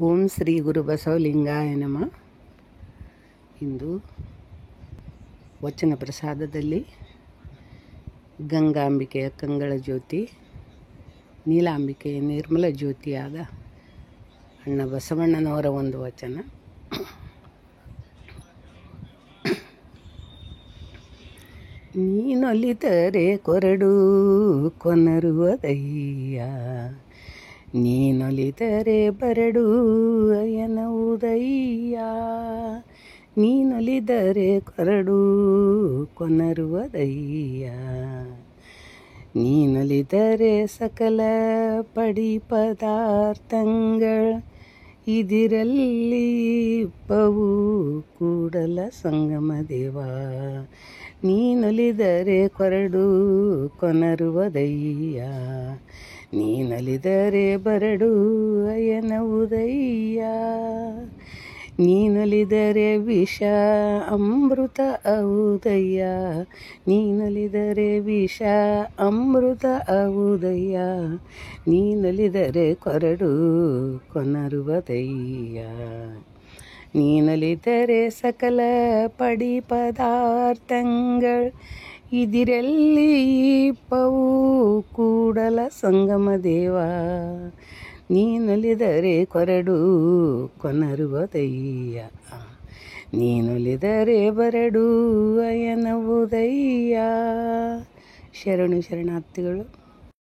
ಓಂ ಶ್ರೀ ಗುರು ಬಸವಲಿಂಗಾಯ ನಮಃ. ಇಂದು ವಚನ ಪ್ರಸಾದದಲ್ಲಿ ಗಂಗಾಂಬಿಕೆಯ ಕಂಗಳ ಜ್ಯೋತಿ, ನೀಲಾಂಬಿಕೆಯ ನಿರ್ಮಲ ಜ್ಯೋತಿಯಾದ ಅಣ್ಣ ಬಸವಣ್ಣನವರ ಒಂದು ವಚನ. ನೀನೊಲಿದರೆ ಕೊರಡು ಕೊನರುವುದಯ್ಯ, ನೀನೊಲಿದರೆ ಬರಡು ಅಯನವುದಯ್ಯ. ನೀನೊಲಿದರೆ ಕೊರಡು ಕೊನರುವುದಯ್ಯ, ನೀನೊಲಿದರೆ ಸಕಲ ಪಡಿ ಪದಾರ್ಥಗಳ ಇದಿರಲ್ಲಿ ಪವು ಕೂಡಲ ಸಂಗಮ ದೇವ. ನೀನೊಲಿದರೆ ಕೊರಡು ಕೊನರುವುದಯ್ಯ, ನೀನೊಲಿದರೆ ಬರಡು ಅಯನವುದಯ್ಯ. ನೀನೊಲಿದರೆ ವಿಷ ಅಮೃತ ಔದಯ್ಯ, ನೀನೊಲಿದರೆ ವಿಷ ಅಮೃತ ಔದಯ್ಯ. ನೀನೊಲಿದರೆ ಕೊರಡು ಕೊನರುವುದಯ್ಯ, ನೀನೊಲಿದರೆ ಸಕಲ ಪಡಿ ಪದಾರ್ಥಗಳ ಇದಿರಲ್ಲಿ ಪವು ಕೂಡಲ ಸಂಗಮ ದೇವ. ನೀನೊಲಿದರೆ ಕೊರಡು ಕೊನರುವುದಯ್ಯ, ನೀನೊಲಿದರೆ ಬರಡು ಅಯನವುದಯ್ಯ. ಶರಣು ಶರಣಾರ್ಥಿಗಳು.